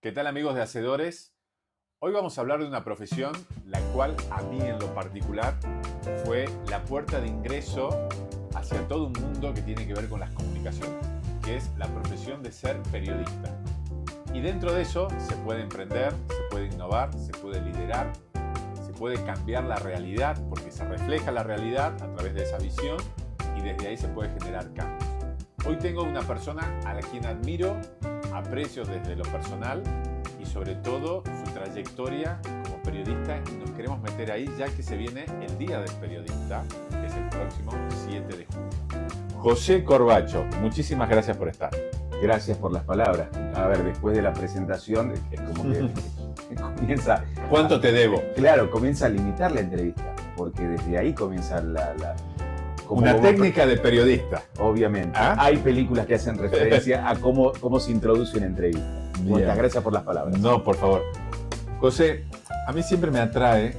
¿Qué tal, amigos de Hacedores? Hoy vamos a hablar de una profesión la cual a mí en lo particular fue la puerta de ingreso hacia todo un mundo que tiene que ver con las comunicaciones, que es la profesión de ser periodista. Y dentro de eso se puede emprender, se puede innovar, se puede liderar, se puede cambiar la realidad porque se refleja la realidad a través de esa visión y desde ahí se puede generar cambios. Hoy tengo una persona a la quien admiro, aprecio desde lo personal y sobre todo su trayectoria como periodista, y nos queremos meter ahí ya que se viene el Día del Periodista, que es el próximo 7 de junio. José Corbacho, muchísimas gracias por estar. Gracias por las palabras. A ver, después de la presentación, es como que comienza... ¿Cuánto te debo? Claro, comienza a limitar la entrevista, porque desde ahí comienza Una técnica de periodista. Obviamente. ¿Ah? Hay películas que hacen referencia a cómo se introduce una entrevista. Bien. Muchas gracias por las palabras. No, por favor. José, a mí siempre me atrae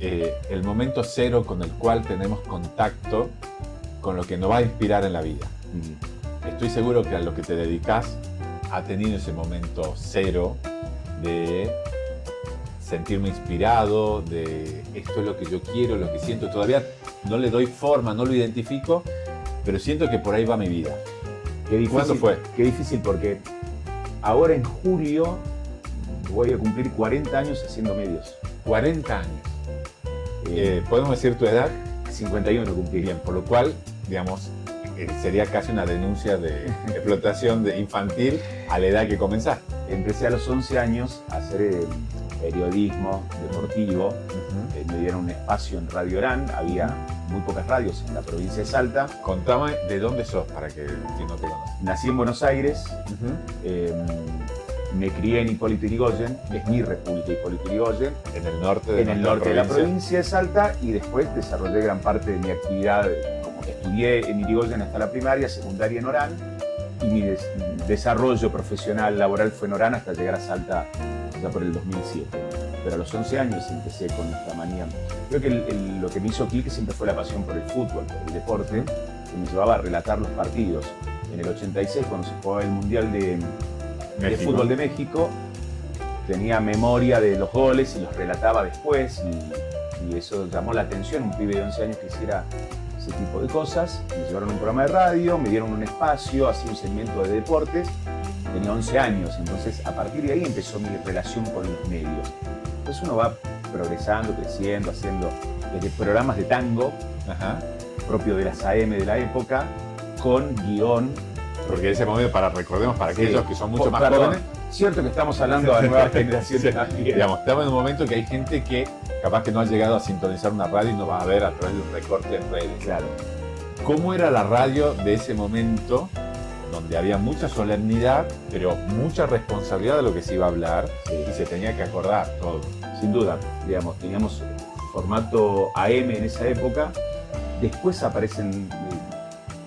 el momento cero con el cual tenemos contacto con lo que nos va a inspirar en la vida. Estoy seguro que a lo que te dedicas ha tenido ese momento cero de sentirme inspirado, de esto es lo que yo quiero, lo que siento. Todavía no le doy forma, no lo identifico, pero siento que por ahí va mi vida. Qué difícil, ¿Cuándo fue? Qué difícil, porque ahora en julio voy a cumplir 40 años haciendo medios. 40 años. ¿Podemos decir tu edad? 51 cumplí. Bien, por lo cual, digamos, sería casi una denuncia de explotación infantil a la edad que comenzaste. Empecé a los 11 años a hacer periodismo deportivo. Me dieron un espacio en Radio Orán. Había muy pocas radios en la provincia de Salta. Contame de dónde sos para que quien no te conozca. Nací en Buenos Aires. Me crié en Hipólito Yrigoyen. Es mi república, Hipólito Yrigoyen. En el norte de la provincia de Salta, y después desarrollé gran parte de mi actividad, como que estudié en Yrigoyen hasta la primaria, secundaria en Orán, y mi desarrollo profesional laboral fue en Orán hasta llegar a Salta ya por el 2007. Pero a los 11 años empecé con esta manía. Creo que lo que me hizo clic siempre fue la pasión por el fútbol, por el deporte, que me llevaba a relatar los partidos. En el 86, cuando se jugaba el Mundial de Fútbol de México, tenía memoria de los goles y los relataba después, y eso llamó la atención. Un pibe de 11 años que hiciera ese tipo de cosas. Me llevaron a un programa de radio, me dieron un espacio, hacía un segmento de deportes. Tenía 11 años, entonces a partir de ahí empezó mi relación con los medios. Entonces uno va progresando, creciendo, haciendo desde programas de tango, propio de las AM de la época, con guión. Porque ese momento, recordemos, para aquellos que son mucho más perdón, jóvenes. Cierto que estamos hablando de nuevas generaciones también. Digamos, estamos en un momento que hay gente que capaz que no ha llegado a sintonizar una radio y nos va a ver a través de un recorte en redes. Claro. ¿Cómo era la radio de ese momento, donde había mucha solemnidad, pero mucha responsabilidad de lo que se iba a hablar, y se tenía que acordar todo? Sin duda, digamos, teníamos formato AM en esa época. Después aparecen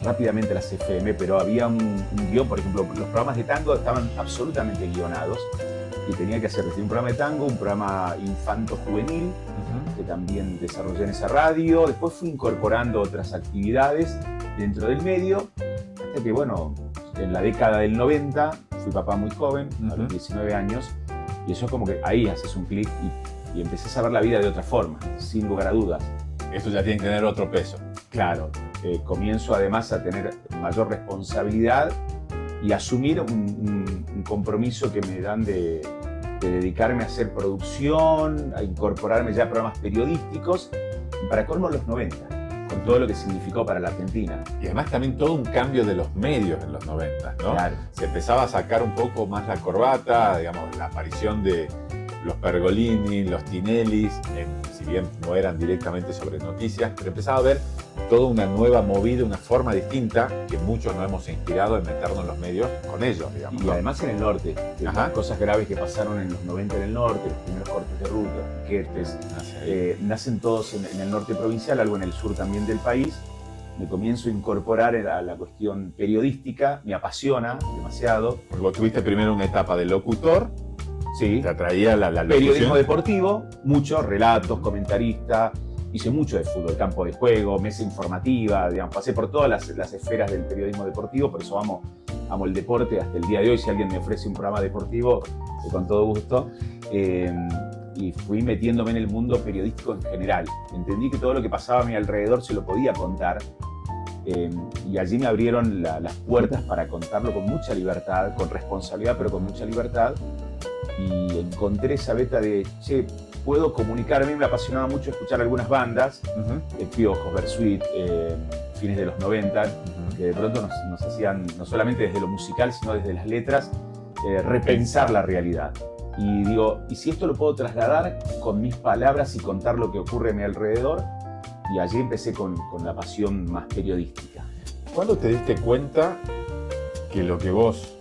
rápidamente las FM, pero había un guión. Por ejemplo, los programas de tango estaban absolutamente guionados, y tenía que hacer desde un programa de tango, un programa infanto-juvenil, que también desarrollé en esa radio. Después fui incorporando otras actividades dentro del medio, hasta que, bueno, en la década del 90, fui papá muy joven, a los 19 años, y eso es como que ahí haces un clic y empecé a ver la vida de otra forma, sin lugar a dudas. Esto ya tiene que tener otro peso. Claro, comienzo además a tener mayor responsabilidad y asumir un compromiso que me dan de dedicarme a hacer producción, a incorporarme ya a programas periodísticos, y para colmo los 90, con todo lo que significó para la Argentina. Y además también todo un cambio de los medios en los 90, ¿no? Claro. Se empezaba a sacar un poco más la corbata, digamos, la aparición de los Pergolini, los Tinellis, si bien no eran directamente sobre noticias, pero empezaba a haber toda una nueva movida, una forma distinta, que muchos nos hemos inspirado en meternos en los medios con ellos, digamos. Y además en el norte, las cosas graves que pasaron en los 90 en el norte, los primeros cortes de ruta, piquetes, nacen todos en el norte provincial, algo en el sur también del país. Me comienzo a incorporar a la cuestión periodística, me apasiona demasiado. Porque vos tuviste primero una etapa de locutor. Sí. Te atraía la periodismo deportivo, muchos relatos, comentarista. Hice mucho de fútbol, campo de juego, mesa informativa, digamos, pasé por todas las esferas del periodismo deportivo, por eso amo amo el deporte hasta el día de hoy. Si alguien me ofrece un programa deportivo, con todo gusto. Y fui metiéndome en el mundo periodístico en general. Entendí que todo lo que pasaba a mi alrededor se lo podía contar. Y allí me abrieron las puertas para contarlo con mucha libertad, con responsabilidad, pero con mucha libertad. Y encontré esa beta de, che, puedo comunicar. A mí me apasionaba mucho escuchar algunas bandas, Piojos, Bersuit, fines de los 90, que de pronto nos hacían, no solamente desde lo musical, sino desde las letras, repensar la realidad. Y digo, ¿y si esto lo puedo trasladar con mis palabras y contar lo que ocurre a mi alrededor? Y allí empecé con la pasión más periodística. ¿Cuándo te diste cuenta que lo que vos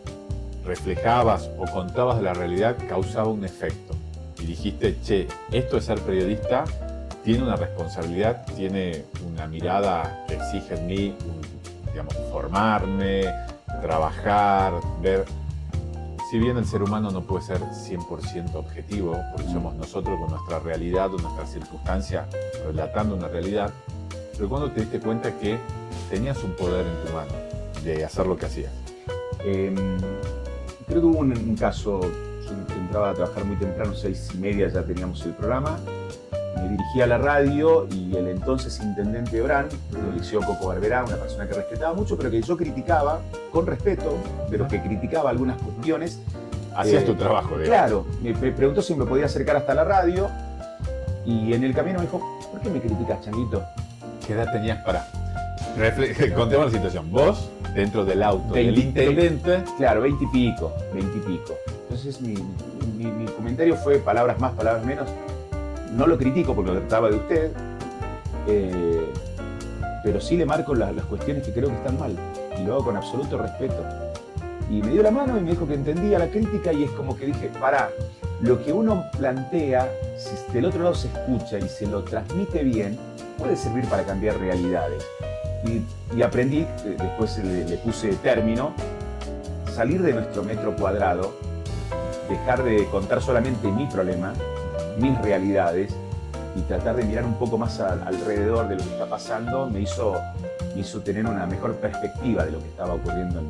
reflejabas o contabas de la realidad causaba un efecto? Y dijiste, che, esto de ser periodista tiene una responsabilidad, tiene una mirada que exige en mí, digamos, formarme, trabajar, ver. Si bien el ser humano no puede ser 100% objetivo, porque somos nosotros con nuestra realidad o nuestra circunstancia relatando una realidad, pero ¿cuándo te diste cuenta que tenías un poder en tu mano de hacer lo que hacías? Creo que hubo un caso, yo entraba a trabajar muy temprano, 6:30 ya teníamos el programa, me dirigí a la radio y el entonces intendente Orán, Eliseo Coco Barberá, una persona que respetaba mucho, pero que yo criticaba con respeto, pero que criticaba algunas cuestiones. Hacías tu trabajo, digamos. Claro, me preguntó si me podía acercar hasta la radio y en el camino me dijo, ¿por qué me criticas, Changuito? ¿Qué edad tenías para? Contemos la situación. Vos, dentro del auto 20, del intendente. Claro, 20 y pico. Entonces mi comentario fue palabras más, palabras menos. No lo critico porque lo trataba de usted, pero sí le marco las cuestiones que creo que están mal y lo hago con absoluto respeto. Y me dio la mano y me dijo que entendía la crítica y es como que dije, pará, lo que uno plantea, si del otro lado se escucha y se lo transmite bien, puede servir para cambiar realidades. Y aprendí, después le puse término, salir de nuestro metro cuadrado, dejar de contar solamente mi problema, mis realidades y tratar de mirar un poco más alrededor de lo que está pasando me hizo tener una mejor perspectiva de lo que estaba ocurriendo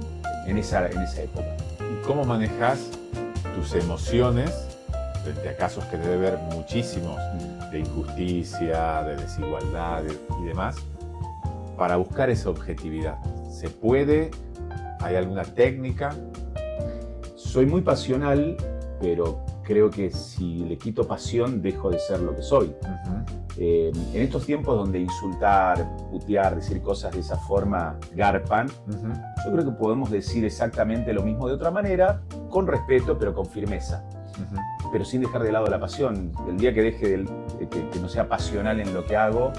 en esa época. ¿Y cómo manejas tus emociones frente a casos que debe haber muchísimos de injusticia, de desigualdad y demás, para buscar esa objetividad? ¿Se puede? ¿Hay alguna técnica? Soy muy pasional, pero creo que si le quito pasión, dejo de ser lo que soy. En estos tiempos donde insultar, putear, decir cosas de esa forma garpan, yo creo que podemos decir exactamente lo mismo de otra manera, con respeto, pero con firmeza. Pero sin dejar de lado la pasión. El día que deje que no sea pasional en lo que hago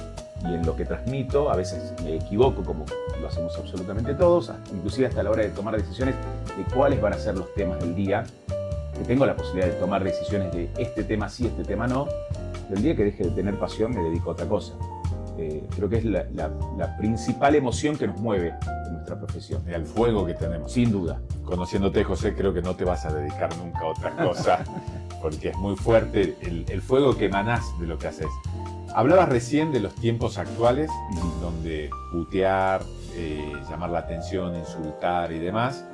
y en lo que transmito, a veces me equivoco, como lo hacemos absolutamente todos, inclusive hasta la hora de tomar decisiones de cuáles van a ser los temas del día, que tengo la posibilidad de tomar decisiones de este tema sí, este tema no. El día que deje de tener pasión me dedico a otra cosa. Creo que es la principal emoción que nos mueve en nuestra profesión. El fuego que tenemos. Sin duda. Conociéndote, José, creo que no te vas a dedicar nunca a otra cosa, porque es muy fuerte el fuego que emanás de lo que haces. Hablabas recién de los tiempos actuales, donde putear, llamar la atención, insultar y demás,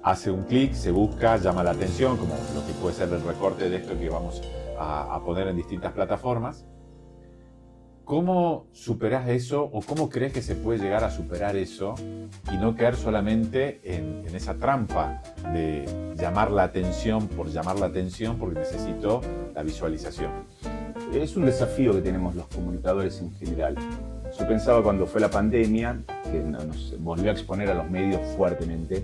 hace un clic, se busca, llama la atención, como lo que puede ser el recorte de esto que vamos a poner en distintas plataformas. ¿Cómo superás eso o cómo crees que se puede llegar a superar eso y no caer solamente en esa trampa de llamar la atención por llamar la atención porque necesito la visualización? Es un desafío que tenemos los comunicadores en general. Yo pensaba cuando fue la pandemia, que nos volvió a exponer a los medios fuertemente,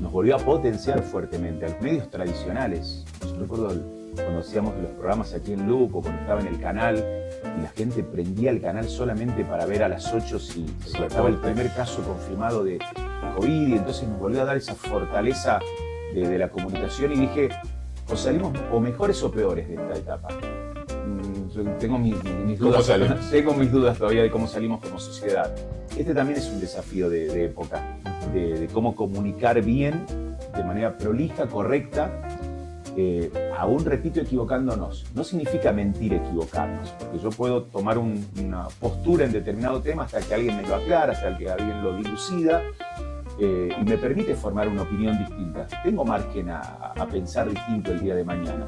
nos volvió a potenciar fuertemente, a los medios tradicionales. Yo recuerdo cuando hacíamos los programas aquí en Lupo, cuando estaba en el canal, y la gente prendía el canal solamente para ver a las 8 si estaba el primer caso confirmado de COVID, y entonces nos volvió a dar esa fortaleza de la comunicación, y dije, o salimos o mejores o peores de esta etapa. Yo tengo mis dudas todavía de cómo salimos como sociedad. Este también es un desafío de época, de cómo comunicar bien, de manera prolija, correcta, aún repito, equivocándonos. No significa mentir equivocarnos, porque yo puedo tomar una postura en determinado tema hasta que alguien me lo aclara, hasta que alguien lo dilucida, y me permite formar una opinión distinta. Tengo margen a pensar distinto el día de mañana.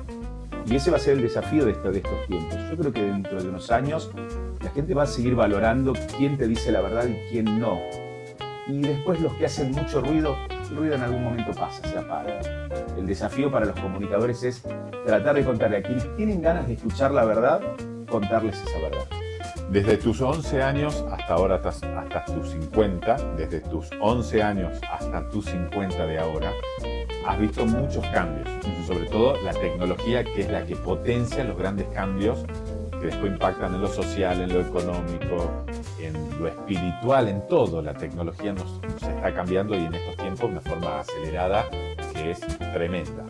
Y ese va a ser el desafío de estos tiempos. Yo creo que dentro de unos años la gente va a seguir valorando quién te dice la verdad y quién no. Y después los que hacen mucho ruido, el ruido en algún momento pasa, se apaga. El desafío para los comunicadores es tratar de contarle a quienes tienen ganas de escuchar la verdad, contarles esa verdad. Desde tus 11 años hasta ahora, hasta tus 50, desde tus 11 años hasta tus 50 de ahora, has visto muchos cambios, sobre todo la tecnología, que es la que potencia los grandes cambios que después impactan en lo social, en lo económico, en lo espiritual, en todo. La tecnología nos está cambiando y en estos tiempos de una forma acelerada que es tremenda.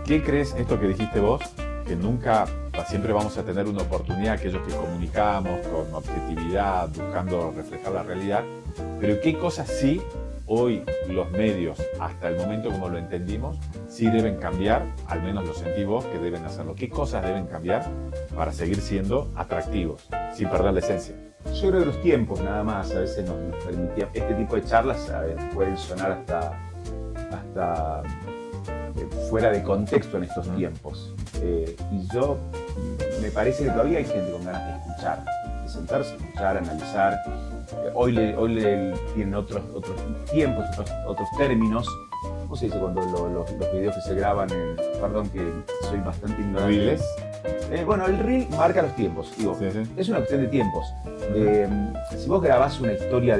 ¿Qué crees esto que dijiste vos? Que nunca, siempre vamos a tener una oportunidad, aquellos que comunicamos con objetividad, buscando reflejar la realidad, pero ¿qué cosas sí hoy los medios, hasta el momento como lo entendimos, sí deben cambiar? Al menos lo sentí vos que deben hacerlo. ¿Qué cosas deben cambiar para seguir siendo atractivos, sin perder la esencia? Yo creo que los tiempos nada más a veces nos permitían, este tipo de charlas pueden sonar hasta fuera de contexto en estos tiempos. Y yo, me parece que todavía hay gente con ganas de escuchar, de sentarse, escuchar, analizar. Hoy tienen otros tiempos, otros términos. ¿Cómo se dice cuando los videos que se graban perdón que soy bastante ignorante? ¿Reels? Bueno, el reel marca los tiempos. Digo, sí. Es una cuestión de tiempos. Si vos grabás una historia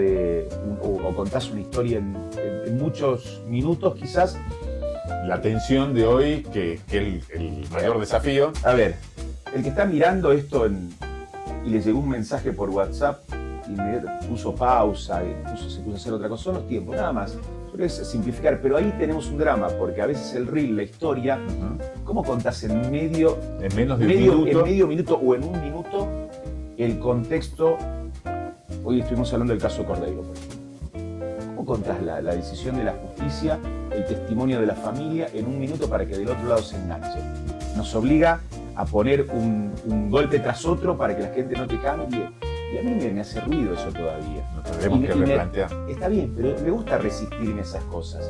o contás una historia en muchos minutos, quizás. La atención de hoy, que es el mayor desafío. A ver, el que está mirando esto y le llegó un mensaje por WhatsApp y puso pausa, se puso a hacer otra cosa, son los tiempos, nada más. Yo creo que es simplificar, pero ahí tenemos un drama, porque a veces el reel, la historia, ¿cómo contás en menos de un minuto? En medio minuto o en un minuto el contexto? Hoy estuvimos hablando del caso Cordeiro, por ejemplo. ¿Cómo contás la decisión de la justicia, el testimonio de la familia en un minuto para que del otro lado se enganche? Nos obliga a poner un golpe tras otro para que la gente no te cambie. Y a mí me hace ruido eso todavía. Nos tendremos que replantear. Está bien, pero me gusta resistirme a esas cosas.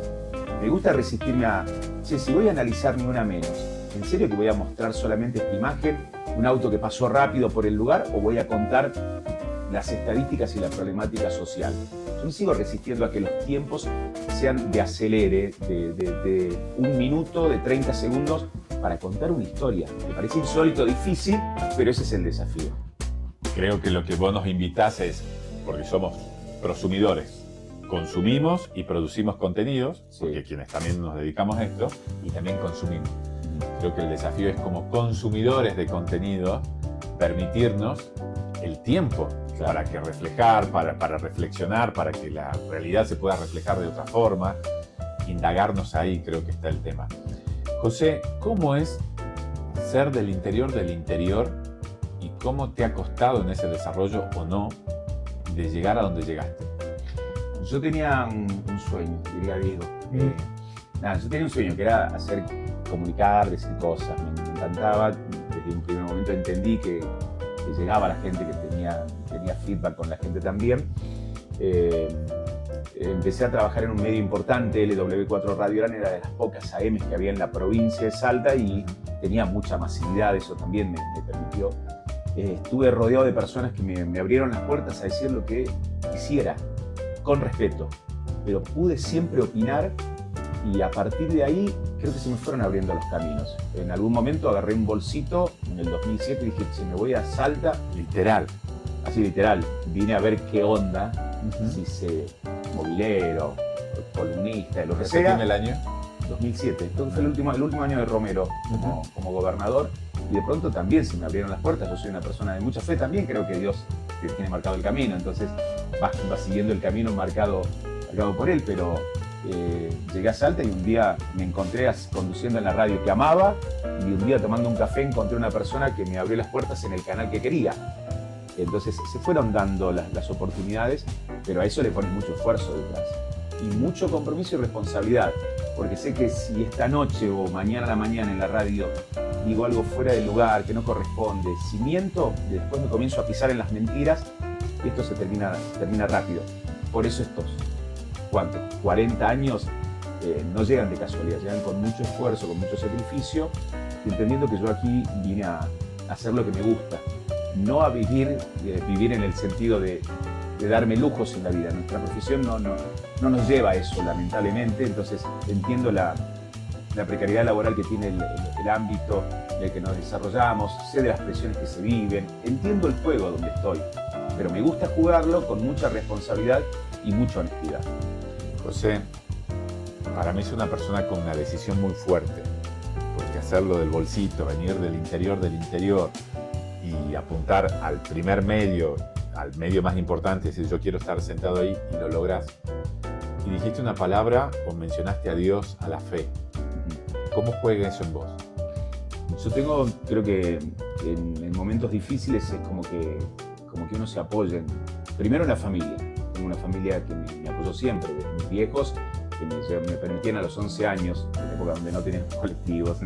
Me gusta resistirme a, si voy a analizar ni una menos, ¿en serio que voy a mostrar solamente esta imagen, un auto que pasó rápido por el lugar, o voy a contar las estadísticas y la problemática social? Yo me sigo resistiendo a que los tiempos sean de acelere, de un minuto, de 30 segundos, para contar una historia. Me parece insólito, difícil, pero ese es el desafío. Creo que lo que vos nos invitás es, porque somos prosumidores, consumimos y producimos contenidos, porque quienes también nos dedicamos a esto, y también consumimos. Creo que el desafío es, como consumidores de contenido, permitirnos el tiempo para que reflejar, para reflexionar, para que la realidad se pueda reflejar de otra forma, indagarnos ahí, creo que está el tema. José, ¿cómo es ser del interior y cómo te ha costado en ese desarrollo o no de llegar a donde llegaste? Yo tenía un sueño, diría Diego. Yo tenía un sueño que era comunicar, decir cosas. Me encantaba. Desde un primer momento entendí que llegaba a la gente, que tenía feedback con la gente también. Empecé a trabajar en un medio importante, LW4 Radio era de las pocas AM que había en la provincia de Salta y tenía mucha masividad, eso también me permitió. Estuve rodeado de personas que me abrieron las puertas a decir lo que quisiera, con respeto, pero pude siempre opinar y a partir de ahí creo que se me fueron abriendo los caminos. En algún momento agarré un bolsito en el 2007 y dije, si me voy a Salta, literal, así literal, vine a ver qué onda, si se movilero, columnista, lo que sea. ¿En el año? 2007, entonces fue el último año de Romero como gobernador, y de pronto también se me abrieron las puertas. Yo soy una persona de mucha fe también, creo que Dios tiene marcado el camino, entonces va siguiendo el camino marcado por él, pero llegué a Salta y un día me encontré conduciendo en la radio que amaba, y un día tomando un café encontré una persona que me abrió las puertas en el canal que quería. Entonces se fueron dando las oportunidades, pero a eso le pones mucho esfuerzo detrás y mucho compromiso y responsabilidad, porque sé que si esta noche o mañana a la mañana en la radio digo algo fuera del lugar, que no corresponde, si miento, después me comienzo a pisar en las mentiras y esto se termina rápido. Por eso ¿cuántos? 40 años, no llegan de casualidad, llegan con mucho esfuerzo, con mucho sacrificio, y entendiendo que yo aquí vine a hacer lo que me gusta, no a vivir en el sentido de darme lujos en la vida. Nuestra profesión no nos lleva a eso, lamentablemente. Entonces entiendo la precariedad laboral que tiene el ámbito en el que nos desarrollamos, sé de las presiones que se viven, entiendo el juego donde estoy, pero me gusta jugarlo con mucha responsabilidad y mucha honestidad. José, para mí es una persona con una decisión muy fuerte, porque hacerlo del bolsito, venir del interior y apuntar al primer medio, al medio más importante, es decir, yo quiero estar sentado ahí, y lo lográs. Y dijiste una palabra o mencionaste a Dios, a la fe. ¿Cómo juega eso en vos? Yo creo que en momentos difíciles es como que uno se apoya primero en la familia. Tengo una familia que me apoyó siempre, desde mis viejos, que me permitían a los 11 años, en la época donde no teníamos colectivos,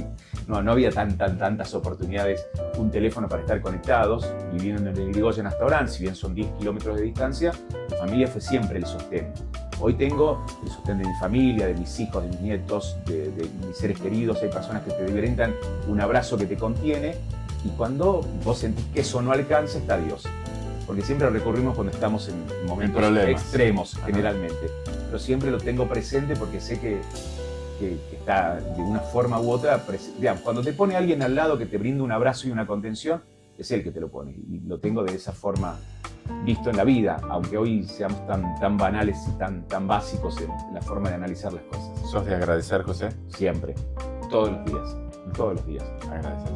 no había tantas oportunidades, un teléfono para estar conectados, viviendo en el Irigoyen hasta Orán, si bien son 10 kilómetros de distancia, mi familia fue siempre el sostén. Hoy tengo el sostén de mi familia, de mis hijos, de mis nietos, de mis seres queridos. Hay personas que te brindan un abrazo que te contiene, y cuando vos sentís que eso no alcanza, está Dios. Porque siempre recurrimos cuando estamos en momentos extremos, generalmente. Pero siempre lo tengo presente porque sé que está de una forma u otra. Digamos, cuando te pone alguien al lado que te brinda un abrazo y una contención, es él que te lo pone. Y lo tengo de esa forma visto en la vida, aunque hoy seamos tan banales y tan básicos en la forma de analizar las cosas. ¿Sos de agradecer, José? Siempre, todos los días. Agradecer.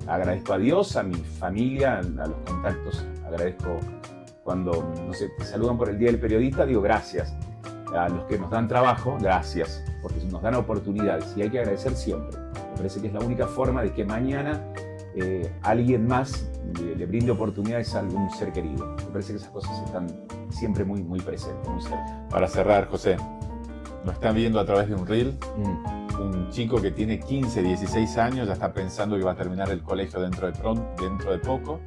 Agradezco a Dios, a mi familia, a los contactos. Agradezco cuando, no sé, te saludan por el Día del Periodista, digo gracias. A los que nos dan trabajo, gracias, porque nos dan oportunidades y hay que agradecer siempre. Me parece que es la única forma de que mañana alguien más le brinde oportunidades a algún ser querido. Me parece que esas cosas están siempre muy presentes, muy cerca. Para cerrar, José, nos están viendo a través de un reel. Un chico que tiene 15, 16 años, ya está pensando que va a terminar el colegio dentro de poco,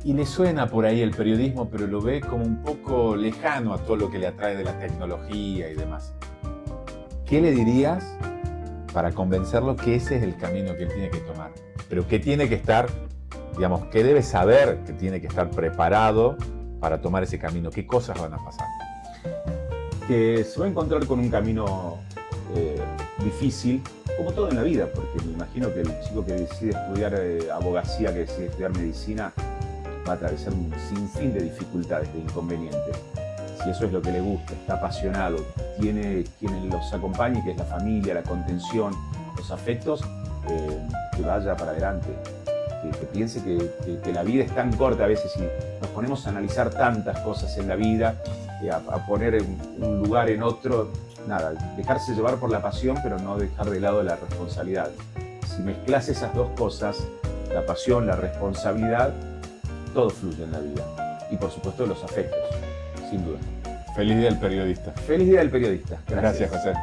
y le suena por ahí el periodismo, pero lo ve como un poco lejano a todo lo que le atrae de la tecnología y demás. ¿Qué le dirías para convencerlo que ese es el camino que él tiene que tomar? Pero que tiene que estar, digamos, que debe saber que tiene que estar preparado para tomar ese camino. ¿Qué cosas van a pasar? Que se va a encontrar con un camino difícil, como todo en la vida, porque me imagino que el chico que decide estudiar abogacía, que decide estudiar medicina, va a atravesar un sinfín de dificultades, de inconvenientes. Si eso es lo que le gusta, está apasionado, tiene quien los acompañe, que es la familia, la contención, los afectos, que vaya para adelante. Que piense que la vida es tan corta a veces, y nos ponemos a analizar tantas cosas en la vida, a poner un lugar en otro. Nada, dejarse llevar por la pasión, pero no dejar de lado la responsabilidad. Si mezclas esas dos cosas, la pasión, la responsabilidad, todo fluye en la vida. Y por supuesto los afectos, sin duda. Feliz Día del Periodista. Feliz Día del Periodista. Gracias, José.